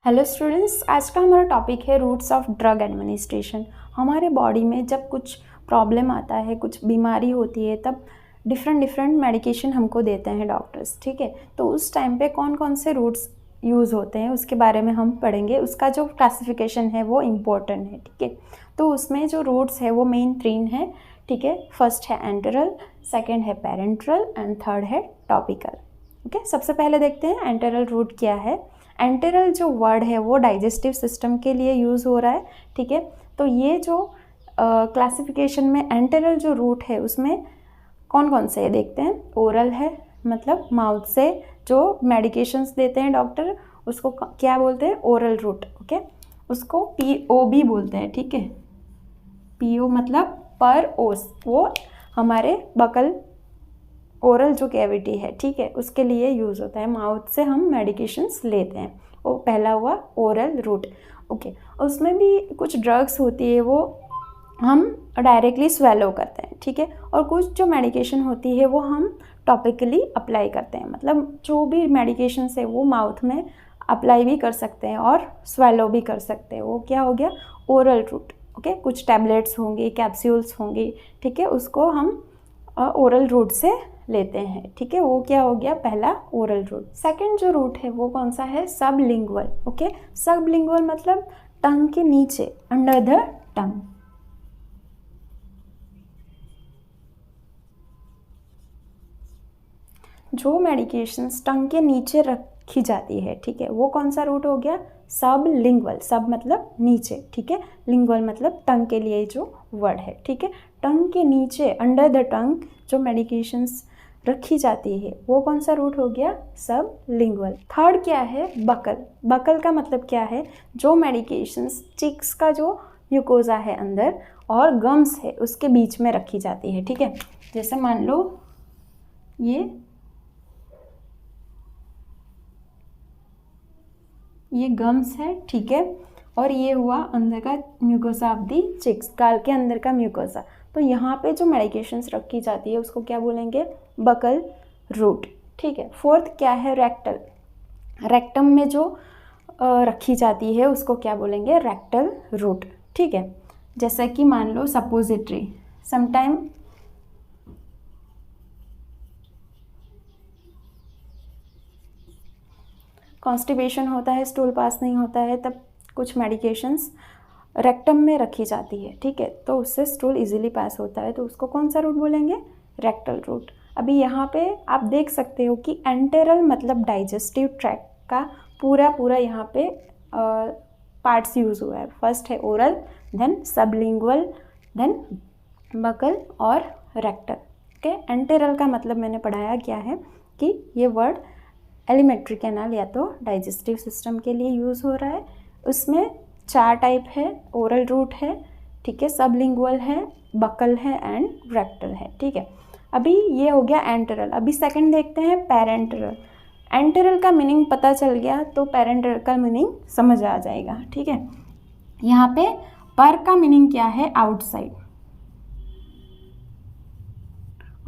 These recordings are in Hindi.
हेलो स्टूडेंट्स, आज का हमारा टॉपिक है रूट्स ऑफ ड्रग एडमिनिस्ट्रेशन। हमारे बॉडी में जब कुछ प्रॉब्लम आता है, कुछ बीमारी होती है, तब डिफरेंट मेडिकेशन हमको देते हैं डॉक्टर्स। ठीक है, तो उस टाइम पे कौन कौन से रूट्स यूज़ होते हैं उसके बारे में हम पढ़ेंगे। उसका जो क्लासिफिकेशन है वो इम्पोर्टेंट है। ठीक है, तो उसमें जो रूट्स है वो मेन 3 है। ठीक है, फर्स्ट है एंटेरल, सेकेंड है पेरेंट्रल एंड थर्ड है टॉपिकल। ओके, सबसे पहले देखते हैं एंटेरल रूट क्या है। एंटेरल जो वर्ड है वो डाइजेस्टिव सिस्टम के लिए यूज़ हो रहा है। ठीक है, तो ये जो क्लासिफिकेशन में एंटेरल जो रूट है उसमें कौन कौन से है देखते हैं। ओरल है, मतलब माउथ से जो मेडिकेशंस देते हैं डॉक्टर, उसको क्या बोलते हैं, ओरल रूट। ओके, उसको PO भी बोलते हैं। ठीक है, PO मतलब पर ओस, वो हमारे बकल ओरल जो कैविटी है, ठीक है, उसके लिए यूज़ होता है। माउथ से हम मेडिकेशंस लेते हैं, वो पहला हुआ ओरल रूट। ओके, उसमें भी कुछ ड्रग्स होती है वो हम डायरेक्टली स्वेलो करते हैं। ठीक है, और कुछ जो मेडिकेशन होती है वो हम टॉपिकली अप्लाई करते हैं। मतलब जो भी मेडिकेशंस है वो माउथ में अप्लाई भी कर सकते हैं और स्वेलो भी कर सकते हैं। वो क्या हो गया, ओरल रूट। ओके, कुछ टैबलेट्स होंगे, कैप्सूल्स होंगे, ठीक है, उसको हम ओरल रूट से लेते हैं। ठीक है, वो क्या हो गया, पहला ओरल रूट। सेकंड जो रूट है वो कौन सा है, सबलिंगुअल। ओके, सबलिंगुअल मतलब टंग के नीचे, अंडर द टंग। जो मेडिकेशंस टंग के नीचे रखी जाती है, ठीक है, वो कौन सा रूट हो गया, सबलिंगुअल। सब मतलब नीचे, ठीक है, लिंगुअल मतलब टंग के लिए जो वर्ड है। ठीक है, टंग के नीचे, अंडर द टंग जो मेडिकेशंस रखी जाती है वो कौन सा रूट हो गया, सबलिंगुअल। थर्ड क्या है, बकल। बकल का मतलब क्या है, जो मेडिकेशंस चिक्स का जो म्यूकोजा है अंदर और गम्स है उसके बीच में रखी जाती है। ठीक है, जैसे मान लो ये गम्स है, ठीक है, और ये हुआ अंदर का म्यूकोसा ऑफ दी चिक्स, गाल के अंदर का म्यूकोसा। तो यहाँ पे जो मेडिकेशंस रखी जाती है उसको क्या बोलेंगे, बकल रूट। ठीक है, फोर्थ क्या है, रेक्टल। रेक्टम में जो रखी जाती है उसको क्या बोलेंगे, रेक्टल रूट। ठीक है, जैसा कि मान लो सपोजिटरी, समटाइम कॉन्स्टिपेशन होता है, स्टूल पास नहीं होता है, तब कुछ मेडिकेशंस रेक्टम में रखी जाती है। ठीक है, तो उससे स्टूल इजीली पास होता है, तो उसको कौन सा रूट बोलेंगे, रेक्टल रूट। अभी यहाँ पे आप देख सकते हो कि एंटेरल मतलब डाइजेस्टिव ट्रैक्ट का पूरा यहाँ पे पार्ट्स यूज़ हुआ है। फर्स्ट है oral, then sublingual, then buccal और रेक्टल। ओके, एंटेरल का मतलब मैंने पढ़ाया क्या है कि ये वर्ड एलिमेंट्री कैनाल या तो डाइजेस्टिव सिस्टम के लिए यूज़ हो रहा है। उसमें 4 टाइप है, ओरल रूट है, ठीक है, सबलिंगुअल है, बकल है एंड रेक्टल है। ठीक है, अभी ये हो गया एंटेरल। अभी सेकंड देखते हैं पेरेंटरल। एंटेरल का मीनिंग पता चल गया तो पेरेंटरल का मीनिंग समझ आ जाएगा। ठीक है, यहाँ पे पर का मीनिंग क्या है, आउटसाइड,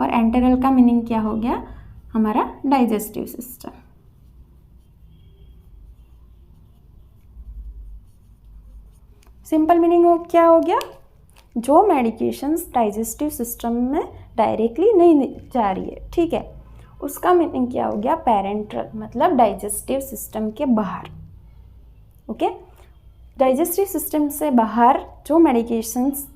और एंटेरल का मीनिंग क्या हो गया, हमारा डाइजेस्टिव सिस्टम। सिंपल मीनिंग क्या हो गया, जो मेडिकेशंस डाइजेस्टिव सिस्टम में डायरेक्टली नहीं जा रही है, ठीक है, उसका मीनिंग क्या हो गया, पेरेंट्रल, मतलब डाइजेस्टिव सिस्टम के बाहर। ओके, डाइजेस्टिव सिस्टम से बाहर जो मेडिकेशंस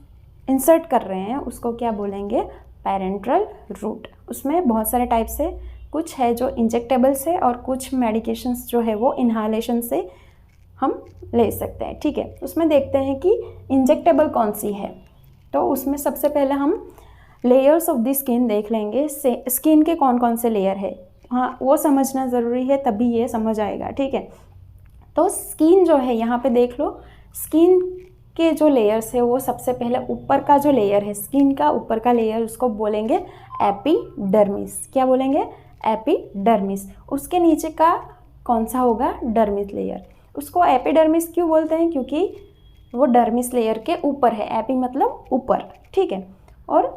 इंसर्ट कर रहे हैं उसको क्या बोलेंगे, पेरेंट्रल रूट। उसमें बहुत सारे टाइप से, कुछ है जो इंजेक्टेबल्स है और कुछ मेडिकेशंस जो है वो इन्हालेशन से हम ले सकते हैं। ठीक है, उसमें देखते हैं कि इंजेक्टेबल कौन सी है। तो उसमें सबसे पहले हम लेयर्स ऑफ द स्किन देख लेंगे, स्किन के कौन कौन से लेयर है, हाँ वो समझना ज़रूरी है, तभी ये समझ आएगा। ठीक है, तो स्किन जो है यहाँ पे देख लो, स्किन के जो लेयर्स है वो सबसे पहले ऊपर का जो लेयर है, स्किन का ऊपर का लेयर, उसको बोलेंगे एपिडर्मिस। क्या बोलेंगे, एपिडर्मिस। उसके नीचे का कौन सा होगा, डर्मिस लेयर। उसको एपिडर्मिस क्यों बोलते हैं, क्योंकि वो डर्मिस लेयर के ऊपर है, एपी मतलब ऊपर। ठीक है, और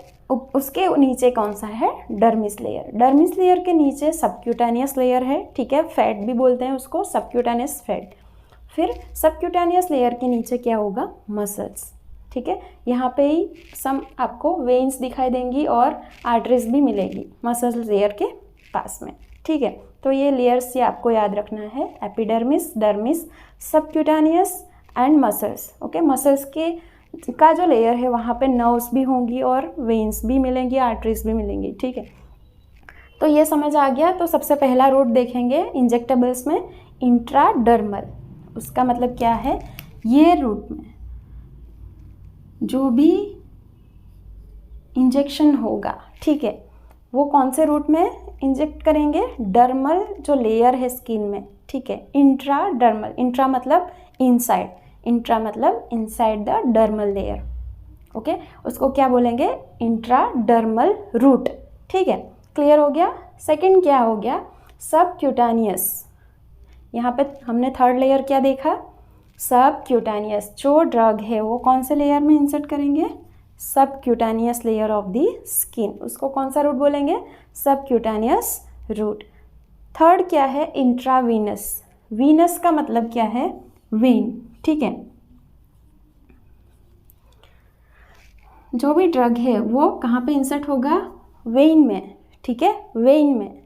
उसके नीचे कौन सा है, डर्मिस लेयर। डर्मिस लेयर के नीचे सबक्यूटेनियस लेयर है, ठीक है, फैट भी बोलते हैं उसको, सबक्यूटेनियस फैट। फिर सबक्यूटेनियस लेयर के नीचे क्या होगा, मसल्स, ठीक है। यहाँ पे ही सम आपको वेन्स दिखाई देंगी और आर्टरीज भी मिलेगी मसल्स लेयर के पास में, ठीक है। तो ये लेयर्स ये आपको याद रखना है, epidermis, dermis, subcutaneous and muscles, okay. Muscles के का जो लेयर है वहाँ पे नर्व्स भी होंगी और वेन्स भी मिलेंगी, आर्टरीज भी मिलेंगी, ठीक है। तो ये समझ आ गया। तो सबसे पहला रूट देखेंगे इंजेक्टेबल्स में, इंट्राडर्मल। उसका मतलब क्या है, ये रूट में जो भी इंजेक्शन होगा, ठीक है, वो कौन से रूट में इंजेक्ट करेंगे, डर्मल जो लेयर है स्किन में, ठीक है। इंट्राडर्मल, इंट्रा मतलब इनसाइड, इंट्रा मतलब inside the dermal layer, okay. उसको क्या बोलेंगे, इंट्राडर्मल रूट, ठीक है। क्लियर हो गया। सेकंड क्या हो गया, सबक्यूटेनियस। यहाँ पे हमने थर्ड लेयर क्या देखा, सबक्यूटेनियस। जो ड्रग है वो कौन से लेयर में इंसर्ट करेंगे, subcutaneous layer of the skin, उसको कौन सा रूट बोलेंगे, सबक्यूटेनियस रूट। थर्ड क्या है, इंट्रावीनस। वीनस का मतलब क्या है, वेन, ठीक है। जो भी ड्रग है वो कहाँ पे इंसर्ट होगा, वेन में, ठीक है, वेन में,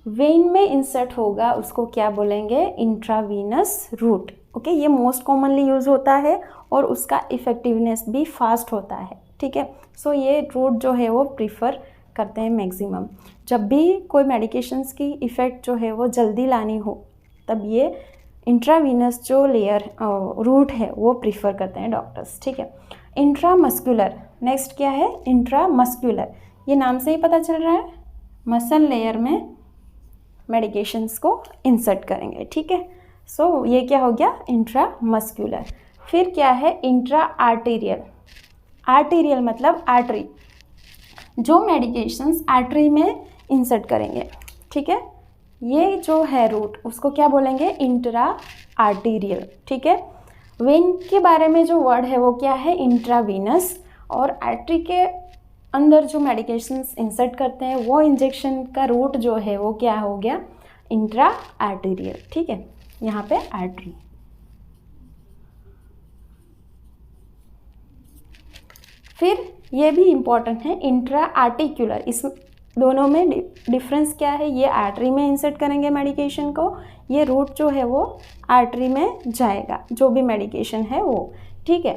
वेन में इंसर्ट होगा, उसको क्या बोलेंगे, इंट्रावीनस रूट, ओके। ये मोस्ट कॉमनली यूज होता है और उसका इफेक्टिवनेस भी फास्ट होता है, ठीक है। सो ये रूट जो है वो प्रीफर करते हैं मैक्सिमम। जब भी कोई मेडिकेशंस की इफ़ेक्ट जो है वो जल्दी लानी हो, तब ये इंट्रावीनस जो लेयर रूट है वो प्रीफर करते हैं डॉक्टर्स, ठीक है। इंट्रामस्कुलर, नेक्स्ट क्या है, इंट्रामस्कुलर। ये नाम से ही पता चल रहा है, मसल लेयर में मेडिकेशंस को इंसर्ट करेंगे, ठीक है। सो ये क्या हो गया, इंट्रामस्कुलर। फिर क्या है, इंट्रा आर्टेरियल। आर्टेरियल मतलब आर्टरी, जो मेडिकेशंस आर्टरी में इंसर्ट करेंगे, ठीक है। ये जो है रूट उसको क्या बोलेंगे, इंट्रा आर्टेरियल, ठीक है। वेन के बारे में जो वर्ड है वो क्या है, इंट्रावीनस। और आर्टरी के अंदर जो मेडिकेशंस इंसर्ट करते हैं वो इंजेक्शन का रूट जो है वो क्या हो गया, इंट्रा आर्टेरियल, ठीक है। यहाँ पे आर्टरी। फिर ये भी इम्पॉर्टेंट है, इंट्रा आर्टिकुलर। इस दोनों में डिफरेंस क्या है, ये आर्टरी में इंसर्ट करेंगे मेडिकेशन को, ये रूट जो है वो आर्टरी में जाएगा जो भी मेडिकेशन है वो, ठीक है।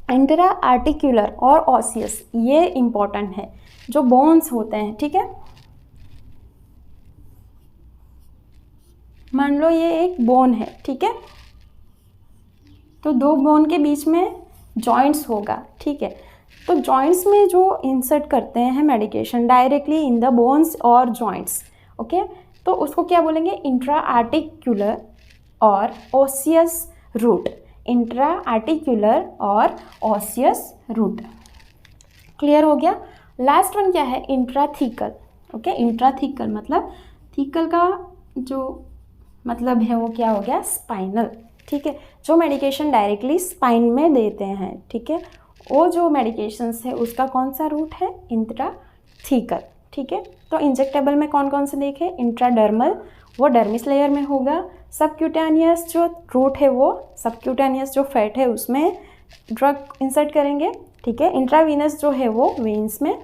इंट्रा आर्टिकुलर और ऑसियस, ये इम्पॉर्टेंट है, जो बोन्स होते हैं, ठीक है। मान लो ये एक बोन है, ठीक है, तो दो बोन के बीच में जॉइंट्स होगा, ठीक है। तो जॉइंट्स में जो इंसर्ट करते हैं medication directly in the bones और जॉइंट्स, ओके, तो उसको क्या बोलेंगे, इंट्रा आर्टिकुलर और ऑसियस रूट, इंट्रा आर्टिकुलर और ऑसियस रूट। क्लियर हो गया। लास्ट वन क्या है, इंट्राथीकल, ओके। इंट्राथीकल मतलब थीकल का जो मतलब है वो क्या हो गया, स्पाइनल, ठीक है। जो मेडिकेशन डायरेक्टली स्पाइन में देते हैं, ठीक है, वो जो मेडिकेशंस है उसका कौन सा रूट है, इंट्राथीकल, ठीक है। तो इंजेक्टेबल में कौन कौन से देखे, इंट्राडर्मल, वो डर्मिस लेयर में होगा। सबक्यूटेनियस जो रूट है वो सबक्यूटेनियस जो फैट है उसमें ड्रग इंसर्ट करेंगे, ठीक है। इंट्रावीनस जो है वो वेन्स में,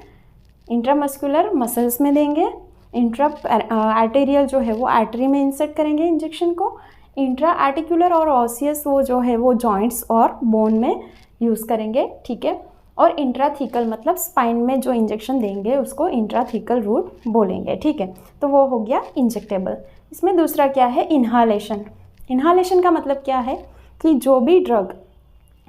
इंट्रामस्कुलर मसल्स में देंगे, इंट्रा आर्टेरियल जो है वो आर्टरी में इंसर्ट करेंगे इंजेक्शन को, इंट्रा आर्टिकुलर और ऑसियस वो जो है वो जॉइंट्स और बोन में यूज़ करेंगे, ठीक है। और इंट्राथीकल मतलब स्पाइन में जो इंजेक्शन देंगे उसको इंट्राथीकल रूट बोलेंगे, ठीक है। तो वो हो गया इंजेक्टेबल। इसमें दूसरा क्या है, इन्हालेशन। इन्हालेशन का मतलब क्या है कि जो भी ड्रग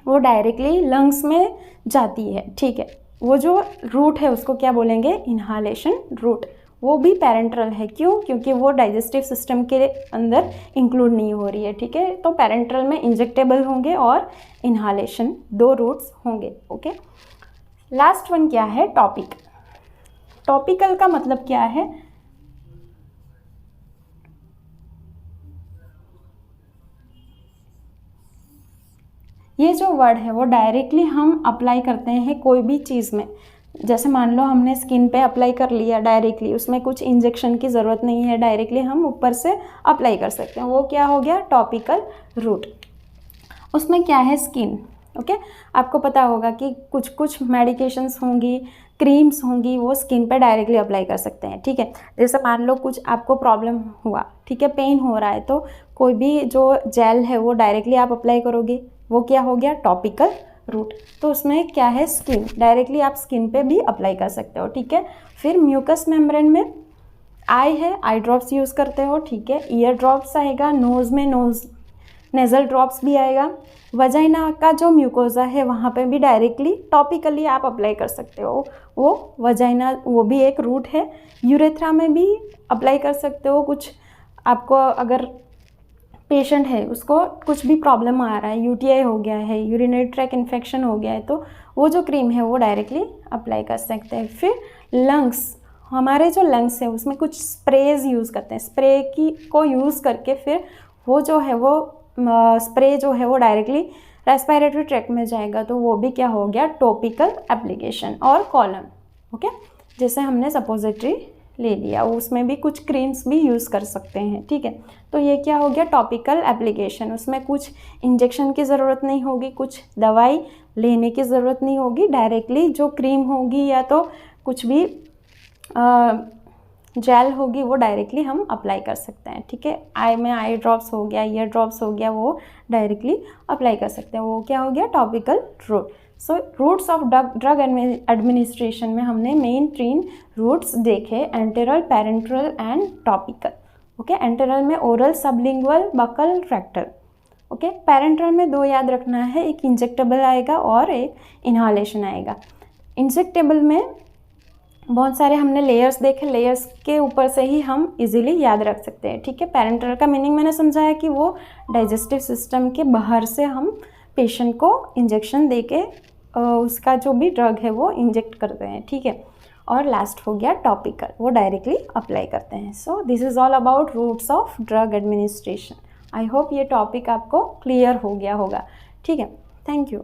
वो डायरेक्टली लंग्स में जाती है, ठीक है, वो जो रूट है उसको क्या बोलेंगे, इन्हालेशन रूट। वो भी पैरेंट्रल है, क्यों, क्योंकि वो डाइजेस्टिव सिस्टम के अंदर इंक्लूड नहीं हो रही है, ठीक है। तो पैरेंट्रल में इंजेक्टेबल होंगे और इन्हालेशन, दो रूट्स होंगे, ओके। लास्ट वन क्या है, टॉपिक। टॉपिकल का मतलब क्या है, ये जो वर्ड है वो डायरेक्टली हम अप्लाई करते हैं कोई भी चीज़ में, जैसे मान लो हमने स्किन पे अप्लाई कर लिया डायरेक्टली, उसमें कुछ इंजेक्शन की ज़रूरत नहीं है, डायरेक्टली हम ऊपर से अप्लाई कर सकते हैं, वो क्या हो गया टॉपिकल रूट। उसमें क्या है स्किन, ओके। आपको पता होगा कि कुछ कुछ मेडिकेशंस होंगी, क्रीम्स होंगी, वो स्किन पे डायरेक्टली अप्लाई कर सकते हैं, ठीक है। जैसे मान लो कुछ आपको प्रॉब्लम हुआ, ठीक है, पेन हो रहा है, तो कोई भी जो जेल है वो डायरेक्टली आप अप्लाई करोगे, वो क्या हो गया टॉपिकल रूट। तो उसमें क्या है स्किन, डायरेक्टली आप स्किन पे भी अप्लाई कर सकते हो, ठीक है। फिर म्यूकस मेम्ब्रेन में आई है, आई ड्रॉप्स यूज़ करते हो, ठीक है। ईयर ड्रॉप्स आएगा, नोज़ में नेज़ल ड्रॉप्स भी आएगा। वजाइना का जो म्यूकोजा है वहाँ पे भी डायरेक्टली टॉपिकली आप अप्लाई कर सकते हो, वो वजाइना वो भी एक रूट है। यूरेथ्रा में भी अप्लाई कर सकते हो। कुछ आपको अगर पेशेंट है उसको कुछ भी प्रॉब्लम आ रहा है, यूटीआई हो गया है, यूरिनरी ट्रैक इन्फेक्शन हो गया है, तो वो जो क्रीम है वो डायरेक्टली अप्लाई कर सकते हैं। फिर लंग्स, हमारे जो लंग्स है उसमें कुछ स्प्रेज यूज़ करते हैं, स्प्रे को यूज़ करके फिर वो जो है वो स्प्रे जो है वो डायरेक्टली रेस्पिरेटरी ट्रैक में जाएगा, तो वो भी क्या हो गया टॉपिकल एप्लीकेशन। और कॉलम, ओके, जैसे हमने सपोजिटरी ले लिया, उसमें भी कुछ क्रीम्स भी यूज़ कर सकते हैं, ठीक है। तो ये क्या हो गया टॉपिकल एप्लीकेशन। उसमें कुछ इंजेक्शन की ज़रूरत नहीं होगी, कुछ दवाई लेने की ज़रूरत नहीं होगी, डायरेक्टली जो क्रीम होगी या तो कुछ भी जेल होगी वो डायरेक्टली हम अप्लाई कर सकते हैं, ठीक है। आई में आई ड्रॉप्स हो गया, ईयर ड्रॉप्स हो गया, वो डायरेक्टली अप्लाई कर सकते हैं, वो क्या हो गया topical route. So routes of drug administration में हमने मेन 3 रूट्स देखे, enteral, parenteral and topical, okay. Enteral में oral, sublingual, buccal, rectal, okay. Parenteral में 2 याद रखना है, एक इंजेक्टेबल आएगा और एक इन्हालेशन आएगा। इंजेक्टेबल में बहुत सारे हमने लेयर्स देखे, लेयर्स के ऊपर से ही हम इजीली याद रख सकते हैं, ठीक है। पैरेंटरल का मीनिंग मैंने समझाया कि वो डाइजेस्टिव सिस्टम के बाहर से हम पेशेंट को इंजेक्शन देके उसका जो भी ड्रग है वो इंजेक्ट करते हैं, ठीक है। और लास्ट हो गया टॉपिकल, वो डायरेक्टली अप्लाई करते हैं। So this is all about routes of drug administration. I hope ये टॉपिक आपको क्लियर हो गया होगा, ठीक है। Thank you.